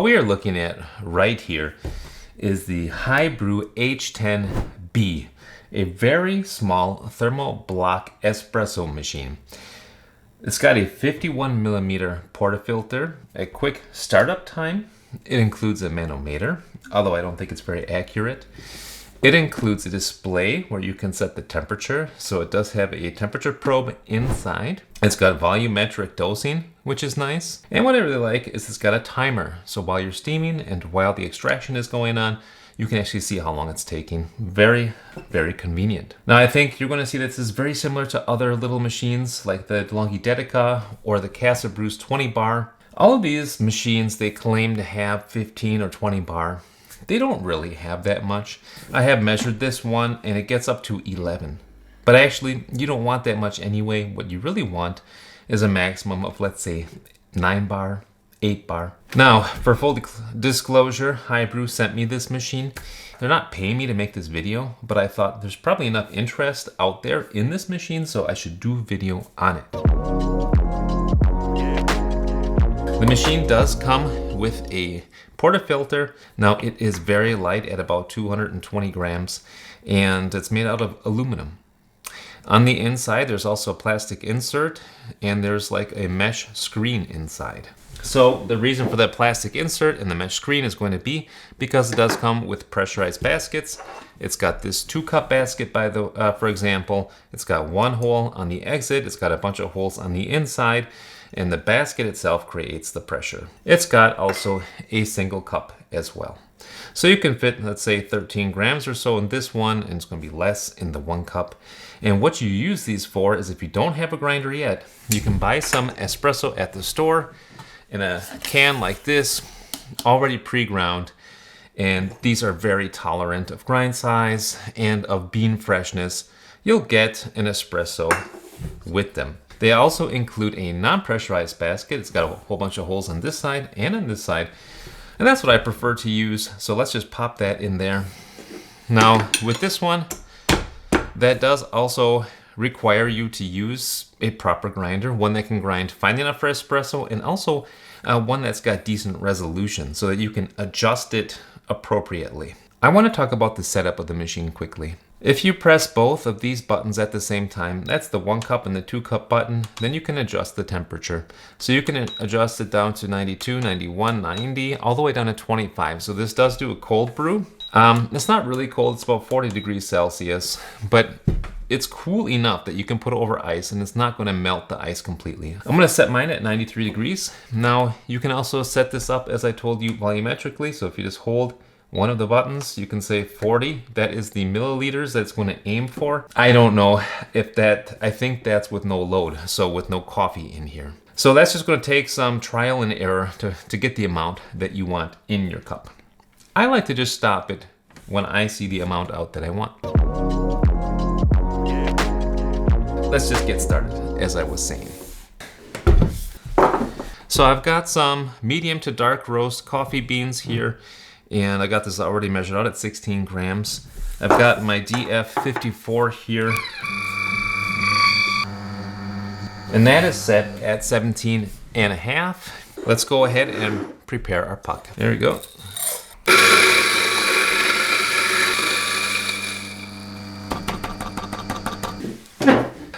we are looking at right here is the HiBrew H10B, a very small thermoblock espresso machine. It's got a 51 millimeter portafilter, a quick startup time. It includes a manometer, although I don't think it's very accurate. It includes a display where you can set the temperature, so it does have a temperature probe inside. It's got volumetric dosing, which is nice. And what I really like is it's got a timer, so while you're steaming and while the extraction is going on, you can actually see how long it's taking. Very, very convenient. Now I think you're going to see this is very similar to other little machines like the DeLonghi Dedica or the Casa Brews 20 bar. All of these machines, they claim to have 15 or 20 bar. They don't really have that much. I have measured this one and it gets up to 11. But actually, you don't want that much anyway. What you really want is a maximum of, let's say, 9 bar, 8 bar. Now, for full disclosure, HiBrew sent me this machine. They're not paying me to make this video, but I thought there's probably enough interest out there in this machine, so I should do a video on it. The machine does come with a portafilter. Now it is very light at about 220 grams and it's made out of aluminum. On the inside there's also a plastic insert and there's like a mesh screen inside. So the reason for that plastic insert and the mesh screen is going to be because it does come with pressurized baskets. It's got this 2-cup basket for example. It's got one hole on the exit. It's got a bunch of holes on the inside. And the basket itself creates the pressure. It's got also a single cup as well. So you can fit, let's say, 13 grams or so in this one, and it's going to be less in the 1 cup. And what you use these for is if you don't have a grinder yet, you can buy some espresso at the store in a can like this, already pre-ground. And these are very tolerant of grind size and of bean freshness. You'll get an espresso with them. They also include a non-pressurized basket. It's got a whole bunch of holes on this side and on this side. And that's what I prefer to use. So let's just pop that in there. Now with this one, that does also require you to use a proper grinder, one that can grind fine enough for espresso and also one that's got decent resolution so that you can adjust it appropriately. I want to talk about the setup of the machine quickly. If you press both of these buttons at the same time, that's the 1 cup and the 2 cup button, then you can adjust the temperature. So you can adjust it down to 92, 91, 90, all the way down to 25. So this does do a cold brew. It's not really cold, it's about 40 degrees Celsius, but it's cool enough that you can put it over ice and it's not going to melt the ice completely. I'm going to set mine at 93 degrees. Now you can also set this up, as I told you, volumetrically. So if you just hold one of the buttons, you can say 40. That is the milliliters that it's going to aim for. I don't know if I think that's with no load, so with no coffee in here. So that's just going to take some trial and error to get the amount that you want in your cup. I like to just stop it when I see the amount out that I want. Let's just get started, as I was saying. So I've got some medium to dark roast coffee beans here. And I got this already measured out at 16 grams. I've got my DF54 here. And that is set at 17 and a half. Let's go ahead and prepare our puck. There we go.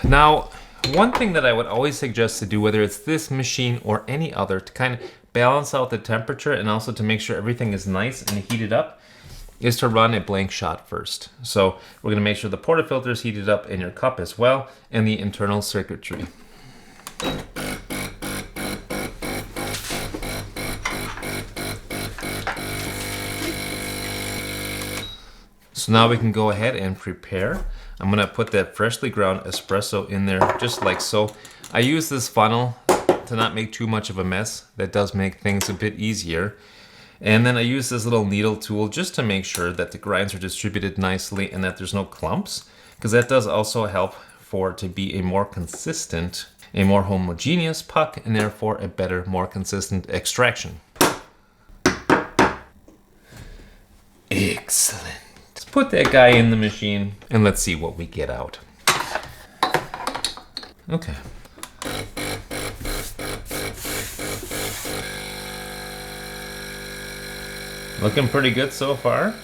Now, one thing that I would always suggest to do, whether it's this machine or any other, to kind of balance out the temperature and also to make sure everything is nice and heated up, is to run a blank shot first. So we're gonna make sure the portafilter is heated up in your cup as well, and the internal circuitry. So now we can go ahead and prepare. I'm gonna put that freshly ground espresso in there just like so. I use this funnel to not make too much of a mess. That does make things a bit easier. And then I use this little needle tool just to make sure that the grinds are distributed nicely and that there's no clumps, because that does also help for it to be a more consistent, a more homogeneous puck, and therefore a better, more consistent extraction. Excellent. Let's put that guy in the machine and let's see what we get out. Okay. Looking pretty good so far.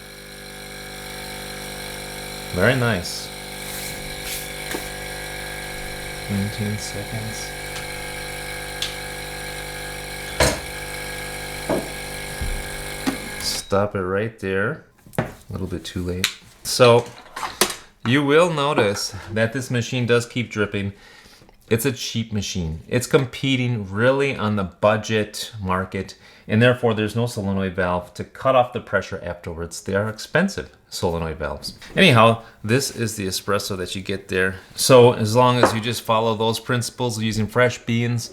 Very nice. 19 seconds. Stop it right there. A little bit too late. So you will notice that this machine does keep dripping. It's a cheap machine. It's competing really on the budget market, and therefore there's no solenoid valve to cut off the pressure afterwards. They are expensive solenoid valves. Anyhow, this is the espresso that you get there. So as long as you just follow those principles, using fresh beans,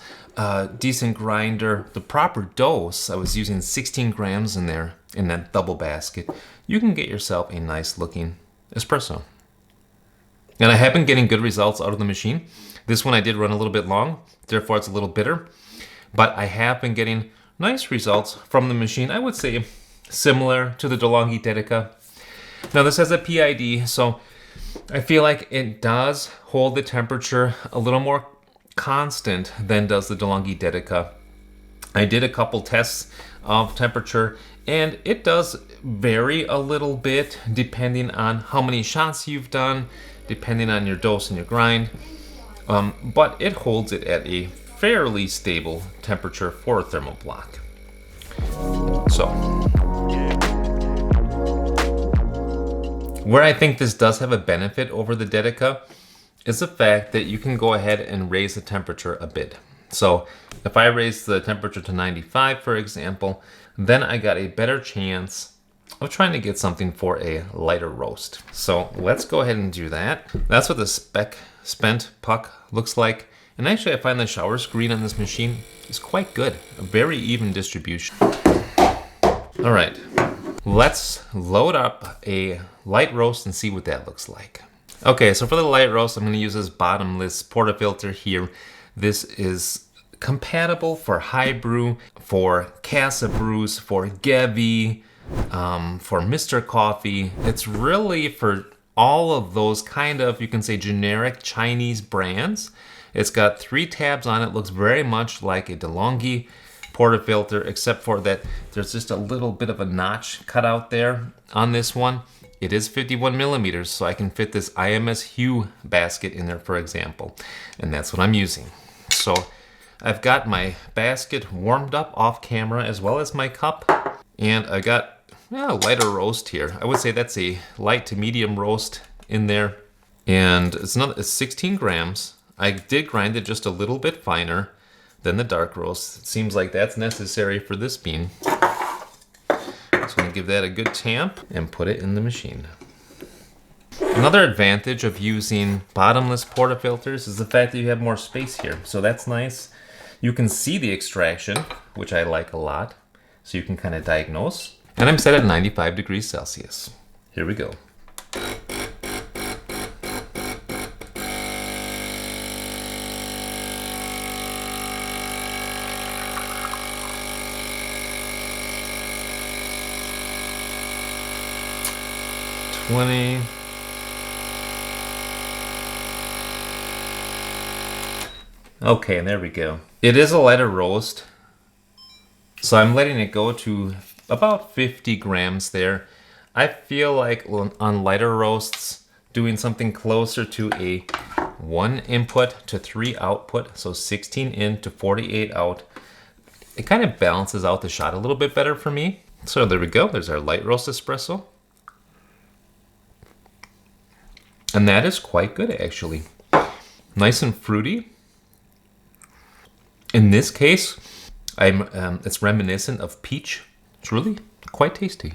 decent grinder, the proper dose, I was using 16 grams in there in that double basket, you can get yourself a nice looking espresso. And I have been getting good results out of the machine. This one I did run a little bit long, therefore it's a little bitter, but I have been getting nice results from the machine. I would say similar to the DeLonghi Dedica. Now this has a PID, so I feel like it does hold the temperature a little more constant than does the DeLonghi Dedica. I did a couple tests of temperature, and it does vary a little bit depending on how many shots you've done, depending on your dose and your grind. But it holds it at a fairly stable temperature for a thermoblock. So, where I think this does have a benefit over the Dedica is the fact that you can go ahead and raise the temperature a bit. So if I raise the temperature to 95, for example, then I got a better chance of trying to get something for a lighter roast. So let's go ahead and do that. That's what the spent puck looks like. And actually I find the shower screen on this machine is quite good. A very even distribution. All right, let's load up a light roast and see what that looks like. Okay, so for the light roast, I'm gonna use this bottomless portafilter here. This is compatible for HiBrew, for Casa Brews, for Gevi, for Mr. Coffee. It's really for all of those kind of, you can say, generic Chinese brands. It's got 3 tabs on it, looks very much like a DeLonghi portafilter, except for that there's just a little bit of a notch cut out there on this one. It is 51 millimeters, so I can fit this IMS Hue basket in there, for example, and that's what I'm using. So I've got my basket warmed up off camera as well as my cup, and I got a lighter roast here. I would say that's a light to medium roast in there, and it's 16 grams. I did grind it just a little bit finer than the dark roast. It seems like that's necessary for this bean. Just want to give that a good tamp and put it in the machine. Another advantage of using bottomless portafilters is the fact that you have more space here. So that's nice. You can see the extraction, which I like a lot. So you can kind of diagnose. And I'm set at 95 degrees Celsius. Here we go. Okay, and there we go. It is a lighter roast, so I'm letting it go to about 50 grams there. I feel like on lighter roasts, doing something closer to a 1 input to 3 output, so 16 in to 48 out, it kind of balances out the shot a little bit better for me. So there we go, there's our light roast espresso. And that is quite good, actually. Nice and fruity. In this case, it's reminiscent of peach. It's really quite tasty.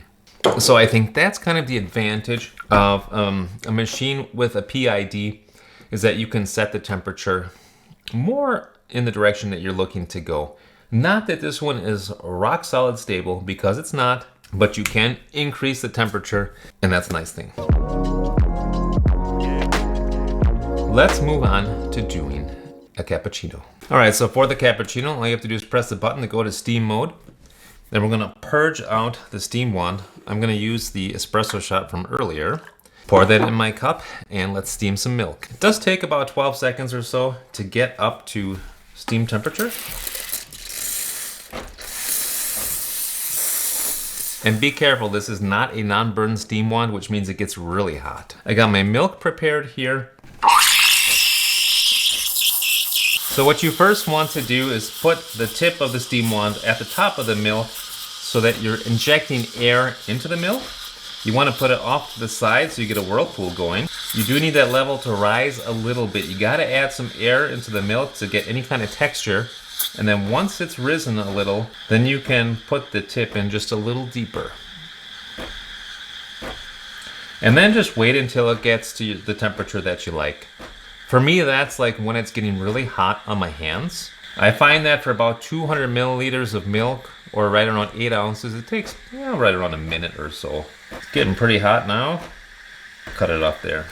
So I think that's kind of the advantage of a machine with a PID, is that you can set the temperature more in the direction that you're looking to go. Not that this one is rock solid stable, because it's not, but you can increase the temperature, and that's a nice thing. Let's move on to doing a cappuccino. All right, so for the cappuccino, all you have to do is press the button to go to steam mode. Then we're gonna purge out the steam wand. I'm gonna use the espresso shot from earlier. Pour that in my cup, and let's steam some milk. It does take about 12 seconds or so to get up to steam temperature. And be careful, this is not a non-burn steam wand, which means it gets really hot. I got my milk prepared here. So what you first want to do is put the tip of the steam wand at the top of the milk so that you're injecting air into the milk. You want to put it off to the side so you get a whirlpool going. You do need that level to rise a little bit. You got to add some air into the milk to get any kind of texture. And then once it's risen a little, then you can put the tip in just a little deeper. And then just wait until it gets to the temperature that you like. For me, that's like when it's getting really hot on my hands. I find that for about 200 milliliters of milk, or right around 8 ounces, it takes right around a minute or so. It's getting pretty hot now. Cut it off there.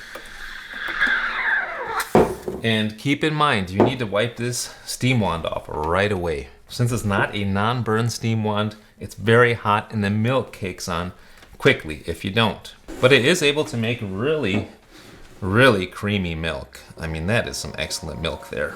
And keep in mind, you need to wipe this steam wand off right away. Since it's not a non-burn steam wand, it's very hot and the milk cakes on quickly if you don't. But it is able to make really, really creamy milk. I mean, that is some excellent milk there.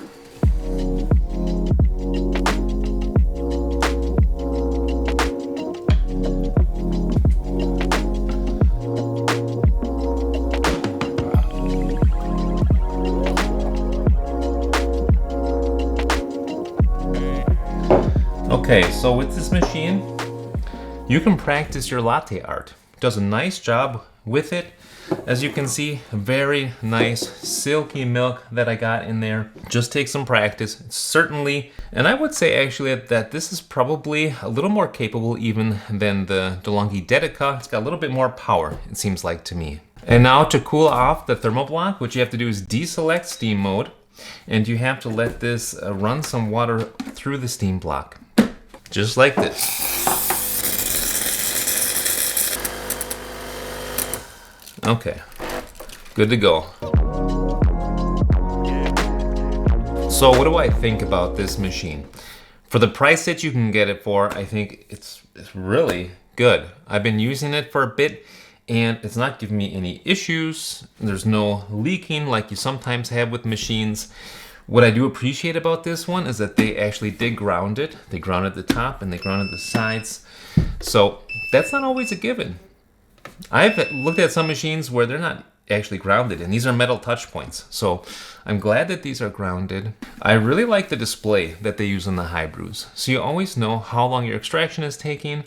Okay, so with this machine, you can practice your latte art. It does a nice job with it. As you can see, very nice silky milk that I got in there. Just take some practice. It's certainly, and I would say actually that this is probably a little more capable even than the DeLonghi Dedica. It's got a little bit more power, it seems like to me. And now to cool off the thermoblock, what you have to do is deselect steam mode, and you have to let this run some water through the steam block. Just like this. Okay, good to go. So what do I think about this machine? For the price that you can get it for, I think it's really good. I've been using it for a bit and it's not giving me any issues. There's no leaking like you sometimes have with machines. What I do appreciate about this one is that they actually did ground it. They grounded the top and they grounded the sides. So that's not always a given. I've looked at some machines where they're not actually grounded, and these are metal touch points. So I'm glad that these are grounded. I really like the display that they use on the HiBrews. So you always know how long your extraction is taking,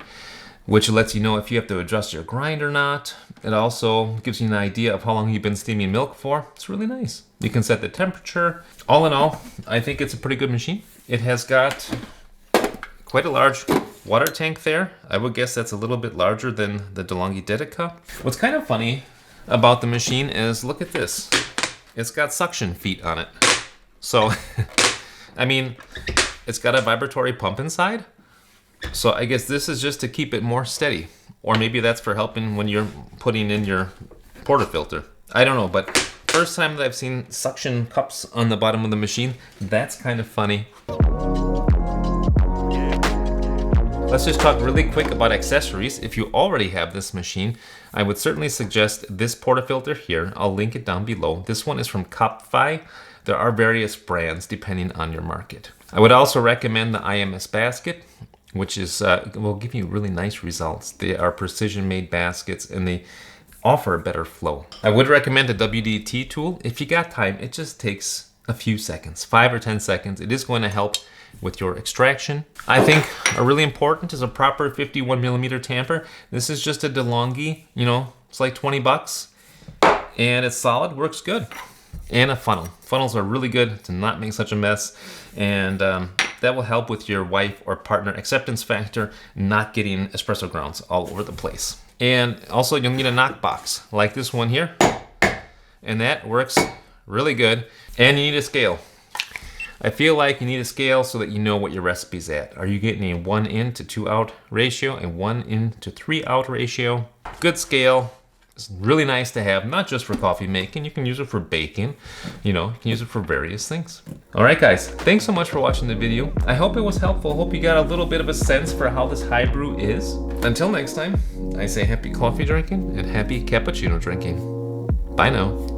which lets you know if you have to adjust your grind or not. It also gives you an idea of how long you've been steaming milk for. It's really nice. You can set the temperature. All in all, I think it's a pretty good machine. It has got quite a large water tank there. I would guess that's a little bit larger than the DeLonghi Dedica. What's kind of funny about the machine is, look at this. It's got suction feet on it. So, I mean, it's got a vibratory pump inside. So I guess this is just to keep it more steady. Or maybe that's for helping when you're putting in your portafilter. I don't know, but first time that I've seen suction cups on the bottom of the machine, that's kind of funny. Let's just talk really quick about accessories. If you already have this machine, I would certainly suggest this portafilter here. I'll link it down below. This one is from Kopfi. There are various brands depending on your market. I would also recommend the IMS basket, which is will give you really nice results. They are precision made baskets and they offer a better flow. I would recommend a WD-T tool. If you got time, it just takes a few seconds, 5 or 10 seconds. It is going to help with your extraction. I think a really important is a proper 51 millimeter tamper. This is just a DeLonghi, you know, it's like 20 bucks and it's solid, works good. And a funnel. Funnels are really good to not make such a mess, and that will help with your wife or partner acceptance factor, not getting espresso grounds all over the place. And also you'll need a knock box like this one here, and that works really good. And you need a scale. I feel like you need a scale so that you know what your recipe's at. Are you getting a 1 in to 2 out ratio, a 1 in to 3 out ratio? Good scale. It's really nice to have, not just for coffee making. You can use it for baking. You know, you can use it for various things. All right, guys, thanks so much for watching the video. I hope it was helpful. Hope you got a little bit of a sense for how this HiBrew is. Until next time, I say happy coffee drinking and happy cappuccino drinking. Bye now.